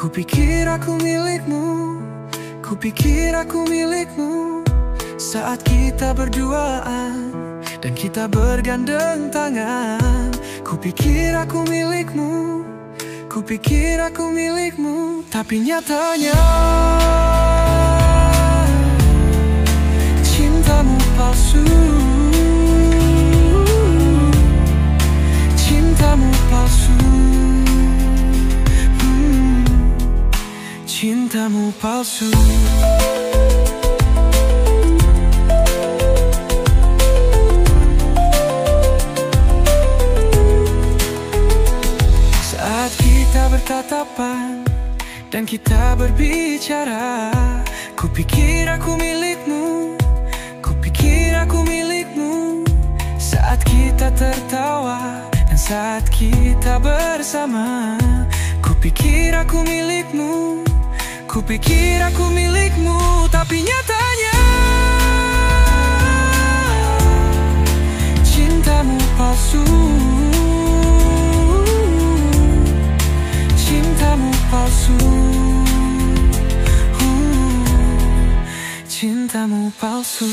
Kupikir aku milikmu, kupikir aku milikmu. Saat kita berduaan dan kita bergandeng tangan. Kupikir aku milikmu, kupikir aku milikmu. Tapi nyatanya cintamu palsu, cintamu palsu, cintamu palsu. Saat kita bertatapan dan kita berbicara, kupikir aku milikmu, kupikir aku milikmu. Saat kita tertawa dan saat kita bersama, kupikir aku milikmu, kupikir aku milikmu. Tapi nyatanya cintamu palsu, cintamu palsu, cintamu palsu.